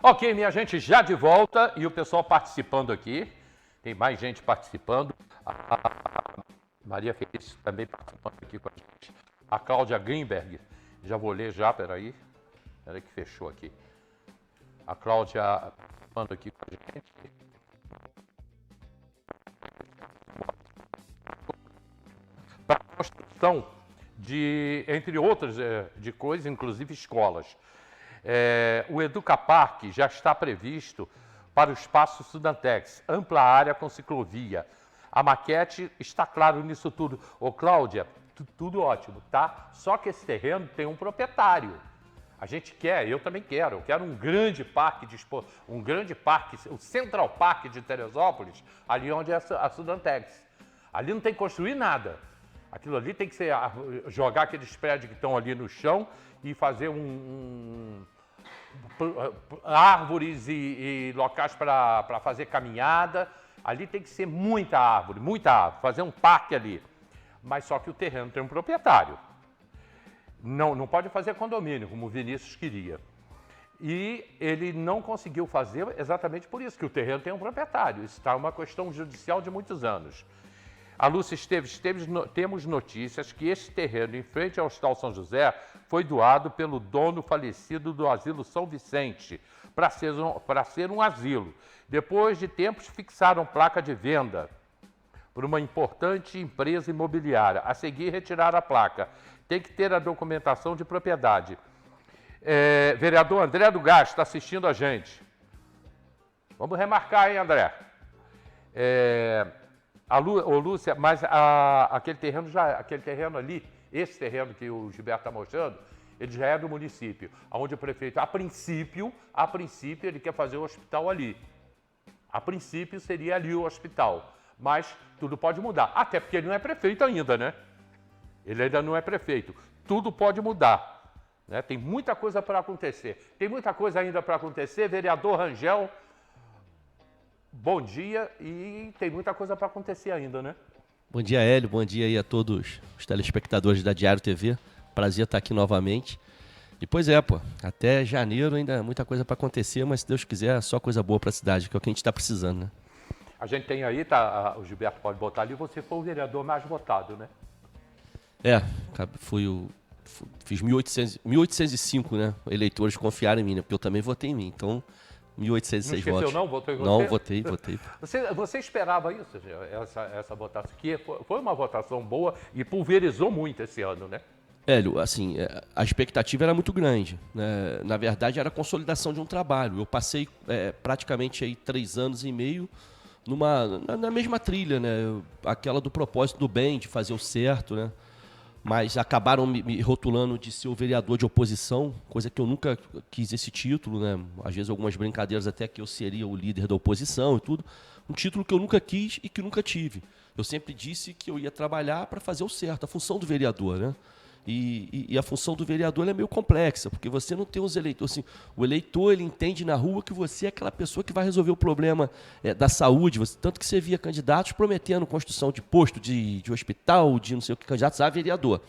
Ok, minha gente, já de volta e o pessoal participando aqui. Tem mais gente participando. A Maria Felícia também participando aqui com a gente. A Cláudia Greenberg, já vou ler já, peraí. Peraí que fechou aqui. A Cláudia participando aqui com a gente. Para a construção de, entre outras de coisas, inclusive escolas. O Educapark já está previsto para o espaço Sudantex, ampla área com ciclovia. A maquete está claro nisso tudo. Ô, Cláudia, tudo ótimo, tá? Só que esse terreno tem um proprietário. A gente quer, eu também quero, eu quero um grande parque, o Central Park de Teresópolis, ali onde é a Sudantex. Ali não tem que construir nada. Aquilo ali tem que ser, jogar aqueles prédios que estão ali no chão e fazer árvores e locais para fazer caminhada. Ali tem que ser muita árvore, fazer um parque ali. Mas só que o terreno tem um proprietário. Não pode fazer condomínio, como o Vinícius queria. E ele não conseguiu fazer exatamente por isso, que o terreno tem um proprietário. Isso está uma questão judicial de muitos anos. A Lúcia Esteves, temos notícias que esse terreno em frente ao Hospital São José foi doado pelo dono falecido do Asilo São Vicente, para ser um asilo. Depois de tempos, fixaram placa de venda por uma importante empresa imobiliária. A seguir, retirar a placa. Tem que ter a documentação de propriedade. Vereador André do Gás está assistindo a gente. Vamos remarcar, hein, André? Lúcia, mas aquele terreno ali, esse terreno que o Gilberto está mostrando, ele já é do município, onde o prefeito, a princípio, ele quer fazer o hospital ali. A princípio seria ali o hospital, mas tudo pode mudar, até porque ele não é prefeito ainda, né? Ele ainda não é prefeito, tudo pode mudar, né? Tem muita coisa para acontecer, tem muita coisa ainda para acontecer, vereador Rangel. Bom dia, e tem muita coisa para acontecer ainda, né? Bom dia, Hélio. Bom dia aí a todos os telespectadores da Diário TV. Prazer estar aqui novamente. E pois até janeiro ainda muita coisa para acontecer, mas se Deus quiser, só coisa boa para a cidade, que é o que a gente está precisando, né? A gente tem aí, o Gilberto pode botar ali, você foi o vereador mais votado, né? Fiz 1805, né? Eleitores confiaram em mim, né? Porque eu também votei em mim, então 1806 votos. Não esqueceu, não? Votou em você? Não, votei. Você esperava isso, essa votação? Que foi uma votação boa e pulverizou muito esse ano, né? Hélio, assim, a expectativa era muito grande, né? Na verdade, era a consolidação de um trabalho. Eu passei praticamente aí 3 anos e meio na mesma trilha, né? Aquela do propósito do bem, de fazer o certo, né? Mas acabaram me rotulando de ser o vereador de oposição, coisa que eu nunca quis esse título, né? Às vezes algumas brincadeiras até que eu seria o líder da oposição e tudo. Um título que eu nunca quis e que nunca tive. Eu sempre disse que eu ia trabalhar para fazer o certo, a função do vereador, né? E a função do vereador é meio complexa, porque você não tem os eleitores. Assim, o eleitor ele entende na rua que você é aquela pessoa que vai resolver o problema da saúde. Tanto que você via candidatos prometendo construção de posto, de hospital, de não sei o que, candidatos a vereador.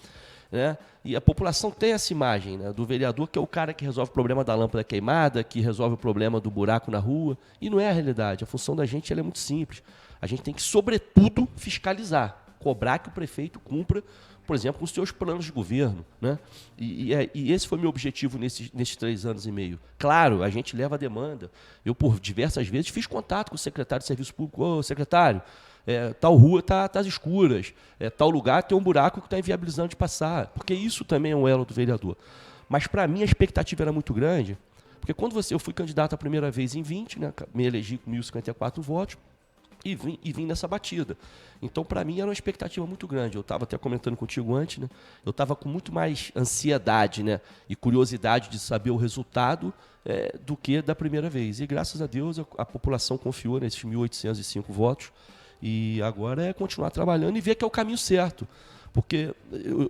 Né? E a população tem essa imagem, né, do vereador, que é o cara que resolve o problema da lâmpada queimada, que resolve o problema do buraco na rua. E não é a realidade. A função da gente ela é muito simples. A gente tem que, sobretudo, fiscalizar, cobrar que o prefeito cumpra, por exemplo, com os seus planos de governo, né? E esse foi meu objetivo nesses 3 anos e meio. Claro, a gente leva a demanda. Eu, por diversas vezes, fiz contato com o secretário de Serviço Público. Ô, secretário, tal rua tá às escuras, tal lugar tem um buraco que está inviabilizando de passar, porque isso também é um elo do vereador. Mas, para mim, a expectativa era muito grande, porque quando eu fui candidato a primeira vez em 20, né, me elegi com 1.054 votos, e vim nessa batida. Então, para mim, era uma expectativa muito grande. Eu estava até comentando contigo antes, né? Eu estava com muito mais ansiedade, né, e curiosidade de saber o resultado do que da primeira vez. E, graças a Deus, a população confiou nesses 1.805 votos. E agora é continuar trabalhando e ver que é o caminho certo. Porque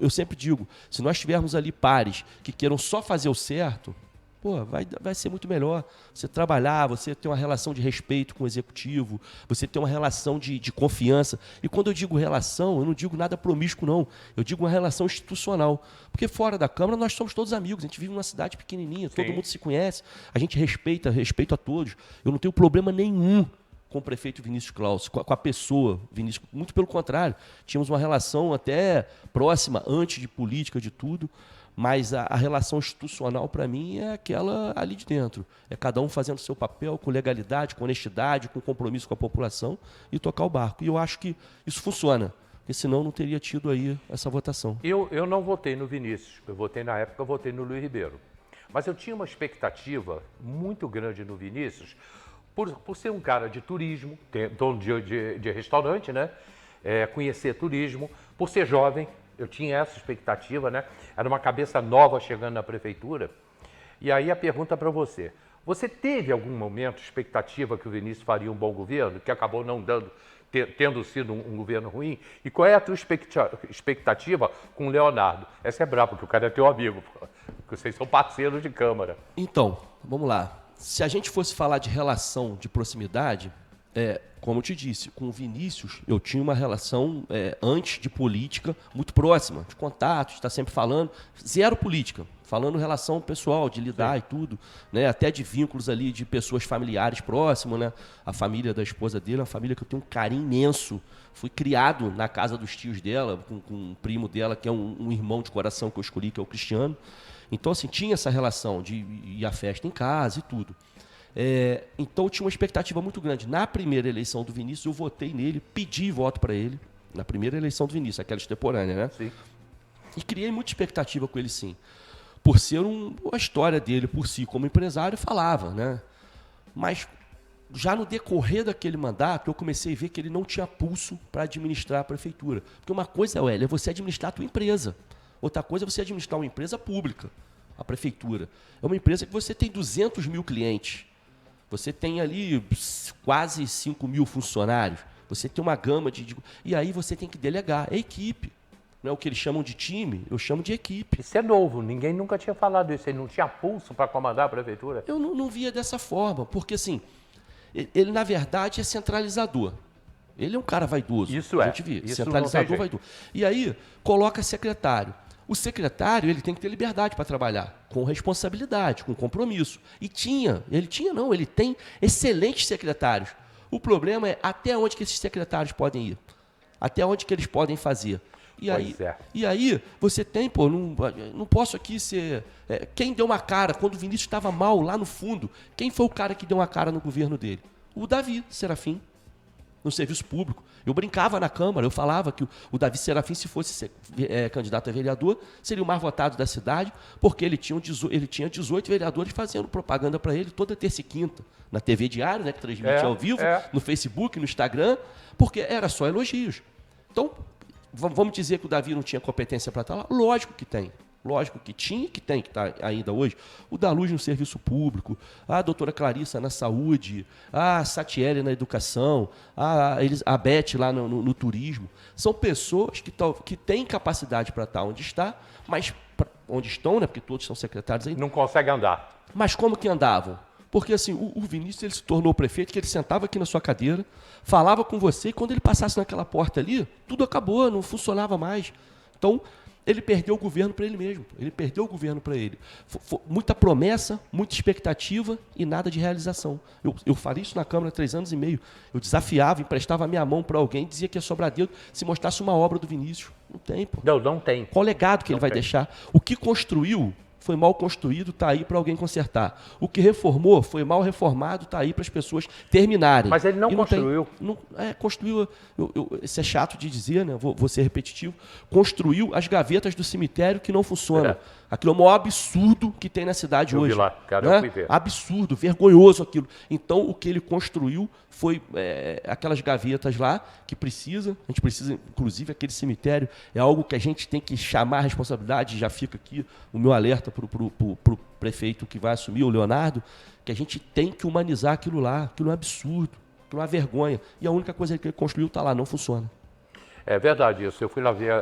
eu sempre digo, se nós tivermos ali pares que queiram só fazer o certo, Pô, vai ser muito melhor você trabalhar, você ter uma relação de respeito com o executivo, você ter uma relação de confiança. E quando eu digo relação, eu não digo nada promíscuo, não. Eu digo uma relação institucional. Porque fora da Câmara nós somos todos amigos, a gente vive numa cidade pequenininha, todo mundo se conhece, a gente respeita a todos. Eu não tenho problema nenhum com o prefeito Vinícius Claus, com a pessoa Vinícius. Muito pelo contrário, tínhamos uma relação até próxima, antes de política, de tudo. Mas a relação institucional, para mim, é aquela ali de dentro. É cada um fazendo o seu papel com legalidade, com honestidade, com compromisso com a população e tocar o barco. E eu acho que isso funciona, porque senão não teria tido aí essa votação. Eu não votei no Vinícius, na época eu votei no Luiz Ribeiro. Mas eu tinha uma expectativa muito grande no Vinícius, por ser um cara de turismo, dono de restaurante, né? Conhecer turismo, por ser jovem. Eu tinha essa expectativa, né? Era uma cabeça nova chegando na prefeitura. E aí a pergunta para você. Você teve algum momento expectativa que o Vinícius faria um bom governo, que acabou não dando, tendo sido um governo ruim? E qual é a tua expectativa com o Leonardo? Essa é brava, porque o cara é teu amigo, porque vocês são parceiros de Câmara. Então, vamos lá. Se a gente fosse falar de relação de proximidade, como eu te disse, com o Vinícius, eu tinha uma relação, antes de política, muito próxima, de contato, de estar sempre falando, zero política, falando relação pessoal, de lidar e tudo, né? Até de vínculos ali de pessoas familiares próximas, né? A família da esposa dele é uma família que eu tenho um carinho imenso. Fui criado na casa dos tios dela, com um primo dela, que é um irmão de coração que eu escolhi, que é o Cristiano. Então, assim, tinha essa relação de ir à festa em casa e tudo. Então eu tinha uma expectativa muito grande. Na primeira eleição do Vinícius, eu votei nele, pedi voto para ele. Na primeira eleição do Vinícius, aquela extemporânea, né? Sim. E criei muita expectativa com ele, sim. Por ser a história dele, por si, como empresário, falava, né? Mas já no decorrer daquele mandato, eu comecei a ver que ele não tinha pulso para administrar a prefeitura. Porque uma coisa, é você administrar a tua empresa. Outra coisa é você administrar uma empresa pública, a prefeitura. É uma empresa que você tem 200 mil clientes. Você tem ali quase 5 mil funcionários. Você tem uma gama de... E aí você tem que delegar. É equipe. Não é o que eles chamam de time, eu chamo de equipe. Isso é novo, ninguém nunca tinha falado isso. Ele não tinha pulso para comandar a prefeitura? Eu não via dessa forma, porque assim, ele na verdade é centralizador. Ele é um cara vaidoso. Isso a gente vê. Isso Centralizador, vaidoso. E aí, coloca secretário. O secretário, ele tem que ter liberdade para trabalhar, com responsabilidade, com compromisso. E ele tem excelentes secretários. O problema é até onde que esses secretários podem ir. Até onde que eles podem fazer. E aí você tem, não posso aqui ser... quem deu uma cara, quando o Vinícius estava mal lá no fundo, quem foi o cara que deu uma cara no governo dele? O Davi Serafim, no serviço público. Eu brincava na Câmara, eu falava que o Davi Serafim, se fosse candidato a vereador, seria o mais votado da cidade, porque ele tinha 18 vereadores fazendo propaganda para ele toda terça e quinta, na TV Diário, né, que transmite ao vivo, no Facebook, no Instagram, porque era só elogios. Então, vamos dizer que o Davi não tinha competência para estar lá? Lógico que tem. Lógico que tinha e que tem, que está ainda hoje. O da Luz no serviço público, a doutora Clarissa na saúde, a Satiele na educação, a Beth lá no turismo. São pessoas que têm capacidade para estar onde está, mas onde estão, né, porque todos são secretários ainda. Não conseguem andar. Mas como que andavam? Porque assim, o Vinícius ele se tornou prefeito, que ele sentava aqui na sua cadeira, falava com você, e quando ele passasse naquela porta ali, tudo acabou, não funcionava mais. Então, ele perdeu o governo para ele mesmo. Ele perdeu o governo para ele. Muita promessa, muita expectativa e nada de realização. Eu falei isso na Câmara há 3 anos e meio. Eu desafiava, emprestava a minha mão para alguém, dizia que ia sobrar dedo se mostrasse uma obra do Vinícius. Não tem, pô. Não tem. Qual legado que ele vai deixar? O que construiu foi mal construído, está aí para alguém consertar. O que reformou foi mal reformado, está aí para as pessoas terminarem. Mas ele não construiu. Construiu, isso é chato de dizer, né? Vou ser repetitivo. Construiu as gavetas do cemitério que não funcionam. Aquilo é o maior absurdo que tem na cidade hoje. Eu vi lá, cara, né? eu fui ver. Absurdo, vergonhoso aquilo. Então, o que ele construiu foi aquelas gavetas lá que precisa. A gente precisa, inclusive, aquele cemitério é algo que a gente tem que chamar a responsabilidade. Já fica aqui o meu alerta para o prefeito que vai assumir, o Leonardo, que a gente tem que humanizar aquilo lá. Aquilo é um absurdo, aquilo é uma vergonha. E a única coisa que ele construiu está lá, não funciona. É verdade isso. Eu fui lá ver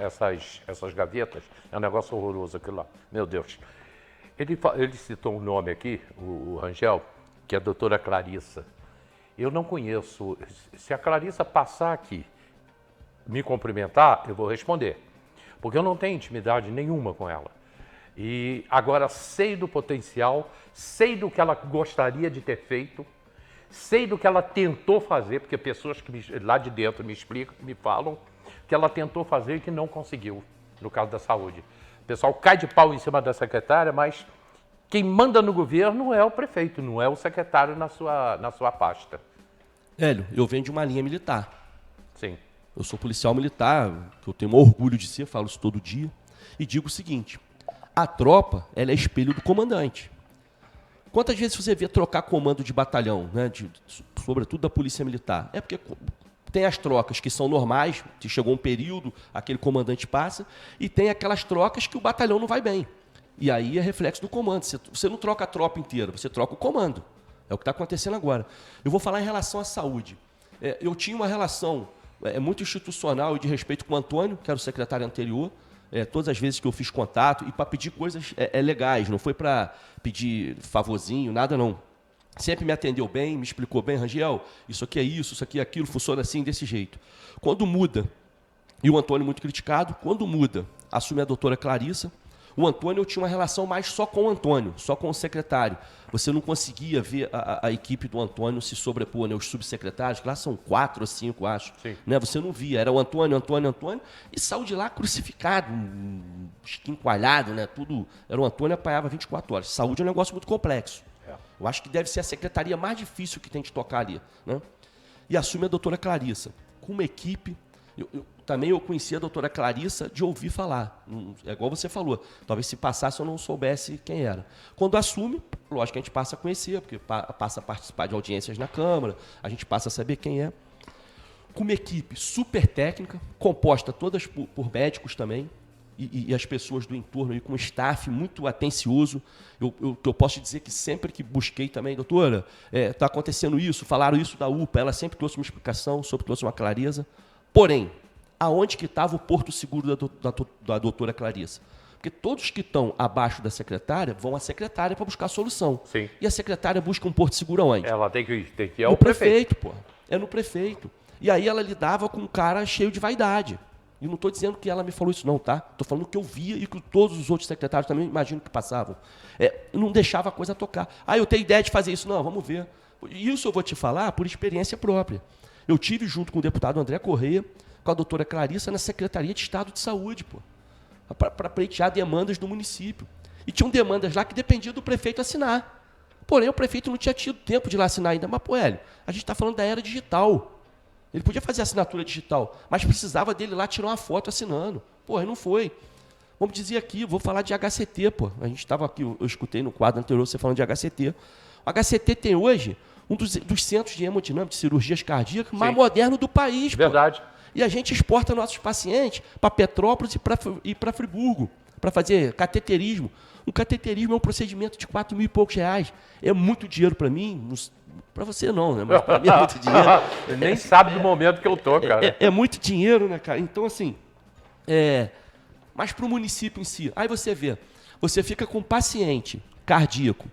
essas gavetas. É um negócio horroroso aquilo lá. Meu Deus. Ele citou um nome aqui, o Rangel, que é a doutora Clarissa. Eu não conheço. Se a Clarissa passar aqui, me cumprimentar, eu vou responder. Porque eu não tenho intimidade nenhuma com ela. E agora sei do potencial, sei do que ela gostaria de ter feito, sei do que ela tentou fazer, porque pessoas que lá de dentro me explicam, me falam que ela tentou fazer e que não conseguiu, no caso da saúde. O pessoal cai de pau em cima da secretária, mas quem manda no governo é o prefeito, não é o secretário na sua pasta. Hélio, eu venho de uma linha militar. Sim. Eu sou policial militar, que eu tenho orgulho de ser, falo isso todo dia, e digo o seguinte: a tropa, ela é espelho do comandante. Quantas vezes você vê trocar comando de batalhão, né, sobretudo da polícia militar? É porque tem as trocas que são normais, que chegou um período, aquele comandante passa, e tem aquelas trocas que o batalhão não vai bem. E aí é reflexo do comando. Você não troca a tropa inteira, você troca o comando. É o que está acontecendo agora. Eu vou falar em relação à saúde. Eu tinha uma relação muito institucional e de respeito com o Antônio, que era o secretário anterior, todas as vezes que eu fiz contato, e para pedir coisas legais, não foi para pedir favorzinho, nada não. Sempre me atendeu bem, me explicou bem: Rangel, isso aqui é isso aqui é aquilo, funciona assim, desse jeito. Quando muda, e o Antônio muito criticado, quando muda, assume a doutora Clarissa. O Antônio, eu tinha uma relação mais só com o Antônio, só com o secretário. Você não conseguia ver a equipe do Antônio se sobrepor, né? Os subsecretários, que lá são 4 ou 5, acho. Né? Você não via, era o Antônio, e saiu de lá crucificado, esquincoalhado, né? Tudo. Era o Antônio, apanhava 24 horas. Saúde é um negócio muito complexo. Eu acho que deve ser a secretaria mais difícil que tem de tocar ali. Né? E assume a doutora Clarissa, com uma equipe. Também eu conhecia a doutora Clarissa de ouvir falar. É igual você falou. Talvez se passasse eu não soubesse quem era. Quando assume, lógico que a gente passa a conhecer, porque passa a participar de audiências na Câmara, a gente passa a saber quem é. Com uma equipe super técnica, composta todas por médicos também, e as pessoas do entorno, e com um staff muito atencioso. Eu posso dizer que sempre que busquei também: doutora, está acontecendo isso, falaram isso da UPA, ela sempre trouxe uma explicação, sempre trouxe uma clareza. Porém, aonde que estava o porto seguro da doutora Clarissa? Porque todos que estão abaixo da secretária vão à secretária para buscar a solução. Sim. E a secretária busca um porto seguro aonde? Ela tem que ir ao prefeito, pô. É no prefeito. E aí ela lidava com um cara cheio de vaidade. E não estou dizendo que ela me falou isso não, tá? Estou falando que eu via e que todos os outros secretários também imagino que passavam. Não deixava a coisa tocar. Eu tenho ideia de fazer isso. Não, vamos ver. Isso eu vou te falar por experiência própria. Eu tive junto com o deputado André Correia, com a doutora Clarissa, na Secretaria de Estado de Saúde, para pleitear demandas do município. E tinham demandas lá que dependiam do prefeito assinar. Porém, o prefeito não tinha tido tempo de lá assinar ainda. Mas, Hélio, a gente está falando da era digital. Ele podia fazer assinatura digital, mas precisava dele lá tirar uma foto assinando. Não foi. Vamos dizer aqui, vou falar de HCT, A gente estava aqui, eu escutei no quadro anterior você falando de HCT. O HCT tem hoje um dos centros de hemodinâmica, de cirurgias cardíacas, mais moderno do país. Verdade. E a gente exporta nossos pacientes para Petrópolis e para Friburgo, para fazer cateterismo. Um cateterismo é um procedimento de 4 mil e poucos reais. É muito dinheiro para mim, para você não, né? Mas para mim é muito dinheiro. Nem sabe do momento que eu tô, cara. É muito dinheiro, né, cara? Então, assim, mas para o município em si, aí você vê, você fica com um paciente cardíaco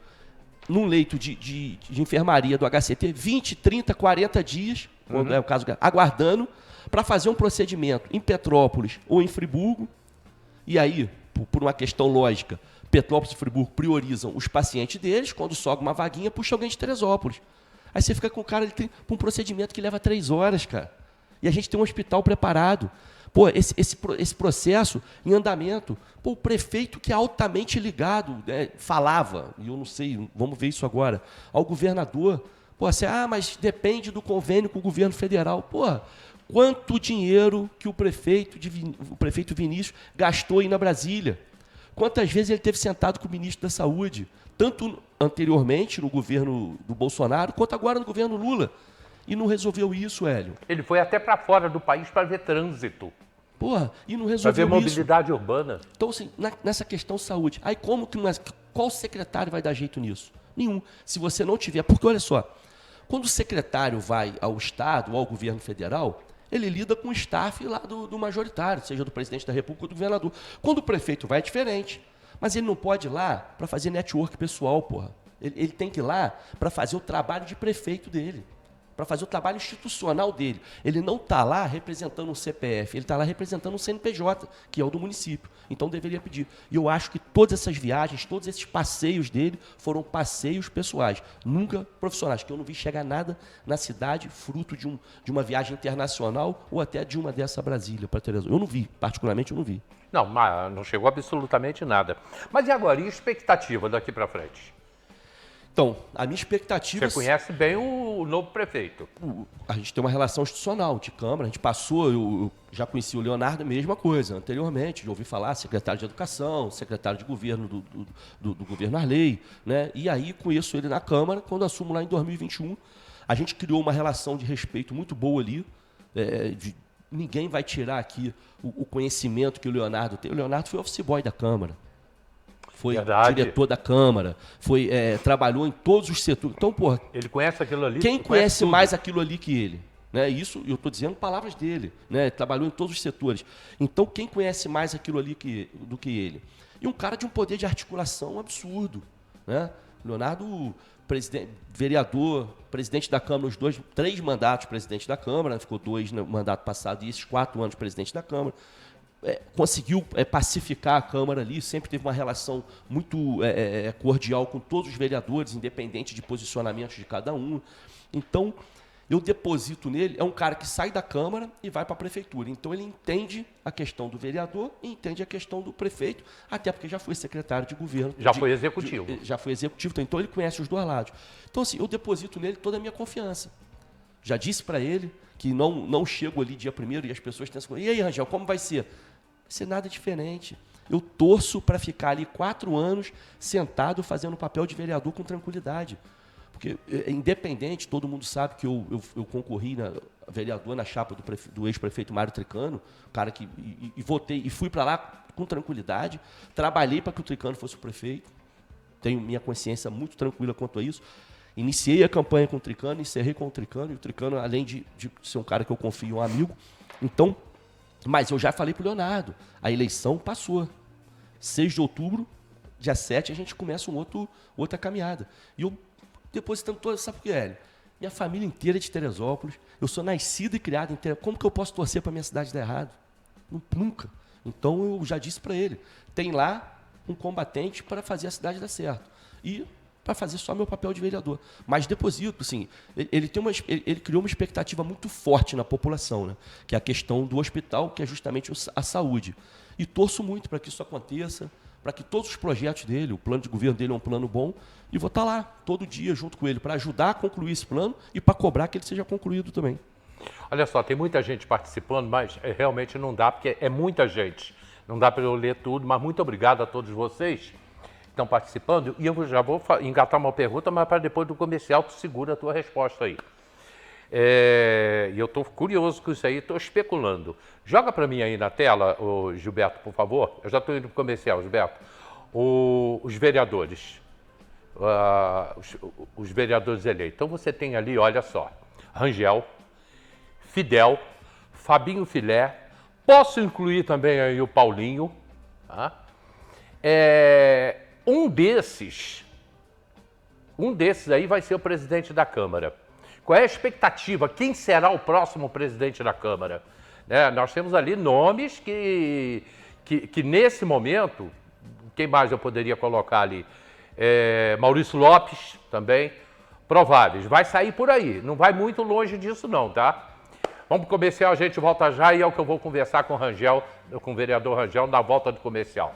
num leito de enfermaria do HCT 20, 30, 40 dias, quando é o caso, aguardando para fazer um procedimento em Petrópolis ou em Friburgo. E aí, por uma questão lógica, Petrópolis e Friburgo priorizam os pacientes deles. Quando sobra uma vaguinha, puxa alguém de Teresópolis. Aí você fica com o cara para um procedimento que leva 3 horas, cara. E a gente tem um hospital preparado. Esse processo em andamento. O prefeito, que é altamente ligado, falava, e eu não sei, vamos ver isso agora, ao governador. Mas depende do convênio com o governo federal. Quanto dinheiro que o prefeito Vinícius gastou aí na Brasília? Quantas vezes ele teve sentado com o ministro da Saúde? Tanto anteriormente no governo do Bolsonaro, quanto agora no governo Lula. E não resolveu isso, Hélio. Ele foi até para fora do país para ver trânsito. E não resolveu isso. Para ver mobilidade urbana. Então, assim, nessa questão saúde, aí qual secretário vai dar jeito nisso? Nenhum. Se você não tiver, porque olha só, quando o secretário vai ao Estado ou ao governo federal, ele lida com o staff lá do majoritário, seja do presidente da República ou do governador. Quando o prefeito vai, é diferente. Mas ele não pode ir lá para fazer network pessoal, porra. Ele tem que ir lá para fazer o trabalho de prefeito dele, para fazer o trabalho institucional dele. Ele não está lá representando um CPF, ele está lá representando um CNPJ, que é o do município. Então deveria pedir. E eu acho que todas essas viagens, todos esses passeios dele foram passeios pessoais, nunca profissionais, que eu não vi chegar nada na cidade fruto de uma viagem internacional ou até de uma dessa Brasília para Teresópolis. Eu não vi, particularmente eu não vi. Não, mas não chegou absolutamente nada. Mas e agora, e a expectativa daqui para frente? Então, a minha expectativa... Você conhece bem o novo prefeito. A gente tem uma relação institucional de Câmara, a gente passou, eu já conheci o Leonardo, a mesma coisa, anteriormente, já ouvi falar, secretário de Educação, secretário de Governo do governo Arley, né? E aí conheço ele na Câmara, quando assumo lá em 2021. A gente criou uma relação de respeito muito boa ali, ninguém vai tirar aqui o conhecimento que o Leonardo tem. O Leonardo foi office boy da Câmara. Foi diretor da Câmara, trabalhou em todos os setores. Então, porra, ele conhece aquilo ali. Quem conhece mais aquilo ali que ele? Né? Isso, eu estou dizendo palavras dele. Né? Trabalhou em todos os setores. Então, quem conhece mais aquilo ali do que ele? E um cara de um poder de articulação absurdo. Né? Leonardo, vereador, presidente da Câmara, 3 mandatos presidente da Câmara, né? Ficou 2 no mandato passado e esses 4 anos presidente da Câmara. Conseguiu pacificar a Câmara ali, sempre teve uma relação muito cordial com todos os vereadores, independente de posicionamentos de cada um. Então, eu deposito nele, é um cara que sai da Câmara e vai para a Prefeitura. Então, ele entende a questão do vereador e entende a questão do prefeito, até porque já foi secretário de governo. Já foi executivo. Já foi executivo, então ele conhece os dois lados. Então, assim, eu deposito nele toda a minha confiança. Já disse para ele que não chego ali dia 1º e as pessoas pensam, e aí, Rangel, como vai ser? Vai ser nada diferente. Eu torço para ficar ali 4 anos sentado fazendo o papel de vereador com tranquilidade. Porque, independente, todo mundo sabe que eu concorri vereador na chapa do ex-prefeito Mário Tricano, cara que votei e fui para lá com tranquilidade, trabalhei para que o Tricano fosse o prefeito, tenho minha consciência muito tranquila quanto a isso. Iniciei a campanha com o Tricano, encerrei com o Tricano, e o Tricano, além de ser um cara que eu confio, um amigo, então, mas eu já falei para o Leonardo, a eleição passou. 6 de outubro, dia 7, a gente começa outra caminhada. E eu depositando toda, sabe o que é? Minha família inteira é de Teresópolis, eu sou nascido e criado em Teresópolis, como que eu posso torcer para minha cidade dar errado? Nunca. Então eu já disse para ele, tem lá um combatente para fazer a cidade dar certo. E para fazer só meu papel de vereador. Mas deposito, assim, ele criou uma expectativa muito forte na população, né? Que é a questão do hospital, que é justamente a saúde. E torço muito para que isso aconteça, para que todos os projetos dele, o plano de governo dele é um plano bom, e vou estar lá todo dia junto com ele para ajudar a concluir esse plano e para cobrar que ele seja concluído também. Olha só, tem muita gente participando, mas realmente não dá, porque é muita gente. Não dá para eu ler tudo, mas muito obrigado a todos vocês que estão participando. E eu já vou engatar uma pergunta, mas para depois do comercial tu segura a tua resposta aí. E eu estou curioso com isso aí, estou especulando. Joga para mim aí na tela, Gilberto, por favor. Eu já estou indo para o comercial, Gilberto. Os vereadores, os vereadores eleitos. Então você tem ali, olha só, Rangel, Fidel, Fabinho Filé, posso incluir também aí o Paulinho. Tá? Um desses aí vai ser o presidente da Câmara. Qual é a expectativa? Quem será o próximo presidente da Câmara? Nós temos ali nomes que nesse momento, quem mais eu poderia colocar ali? Maurício Lopes também, prováveis. Vai sair por aí, não vai muito longe disso não, tá? Vamos para o comercial, a gente volta já e é o que eu vou conversar com o Rangel, com o vereador Rangel, na volta do comercial.